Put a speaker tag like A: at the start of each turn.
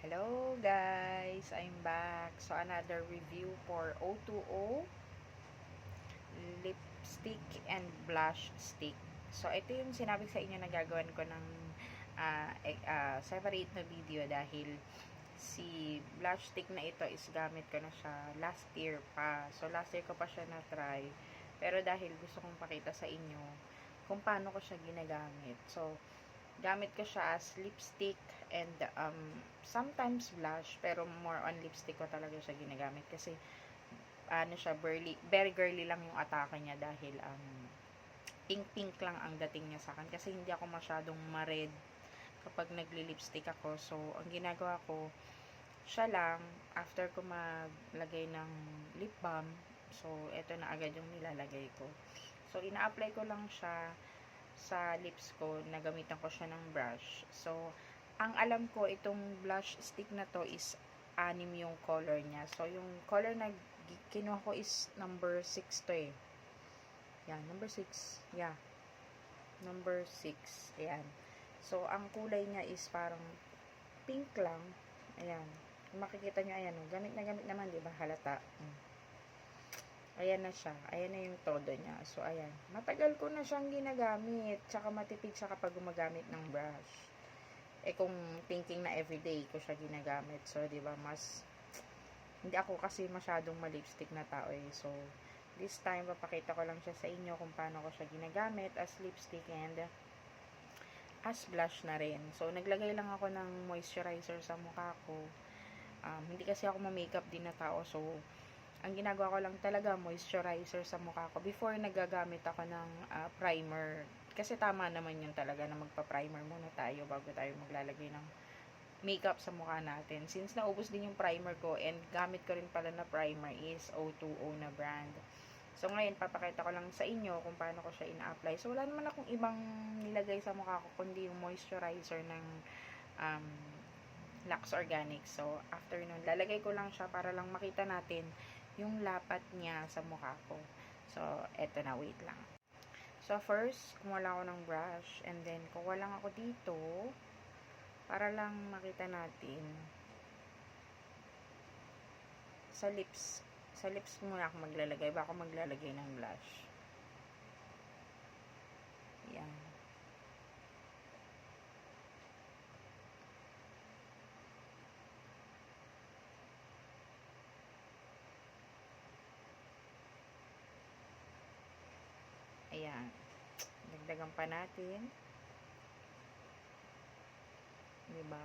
A: Hello guys, I'm back. So another review for O2O lipstick and blush stick. So ito yung sinabi sa inyo na gagawin ko ng separate na video dahil si blush stick na ito is gamit ko na siya last year pa. So last year ko pa siya na-try. Pero dahil gusto kong pakita sa inyo kung paano ko siya ginagamit. So gamit ko siya as lipstick and sometimes blush, pero more on lipstick ko talaga siya ginagamit kasi ano siya, very girly lang yung atake niya dahil pink lang ang dating niya sa akin kasi hindi ako masyadong ma-red kapag nagli-lipstick ako. So ang ginagawa ko, siya lang after ko maglagay ng lip balm, so eto na agad yung nilalagay ko. So ina-apply ko lang siya sa lips ko, nagamitan ko siya ng brush. So, ang alam ko, itong blush stick na to is 6 yung color niya. So, yung color na kinuha ko is number 6 to eh. Yan, number 6. Yeah. Number 6. Ayan. So, ang kulay niya is parang pink lang. Ayan. Kung makikita nyo, ayan. Gamit na gamit naman, di ba? Halata. Ayan na siya. Ayan na yung todo niya. So, ayan. Matagal ko na siyang ginagamit. Tsaka matipid siya kapag gumagamit ng brush. Eh, kung thinking na everyday ko siya ginagamit. So, di ba, mas hindi ako kasi masyadong malipstick na tao eh. So, this time, papakita ko lang siya sa inyo kung paano ko siya ginagamit as lipstick and as blush na rin. So, naglagay lang ako ng moisturizer sa mukha ko. Hindi kasi ako ma-makeup din na tao. So, ang ginagawa ko lang talaga, moisturizer sa mukha ko. Before, nagagamit ako ng primer. Kasi tama naman yun talaga na magpa-primer muna tayo bago tayo maglalagay ng makeup sa mukha natin. Since naubos din yung primer ko and gamit ko rin pala na primer is O2O na brand. So, ngayon, papakita ko lang sa inyo kung paano ko siya ina-apply. So, wala naman akong ibang nilagay sa mukha ko kundi yung moisturizer ng Lux Organic. So, after nun, lalagay ko lang siya para lang makita natin yung lapat niya sa mukha ko. So, eto na, wait lang. So, first, kumuha lang ako ng brush. And then, kuha lang ako dito para lang makita natin sa lips. Sa lips muna ako maglalagay. Baka maglalagay ng blush. Yan. Ayan. Dagdagan pa natin. Diba?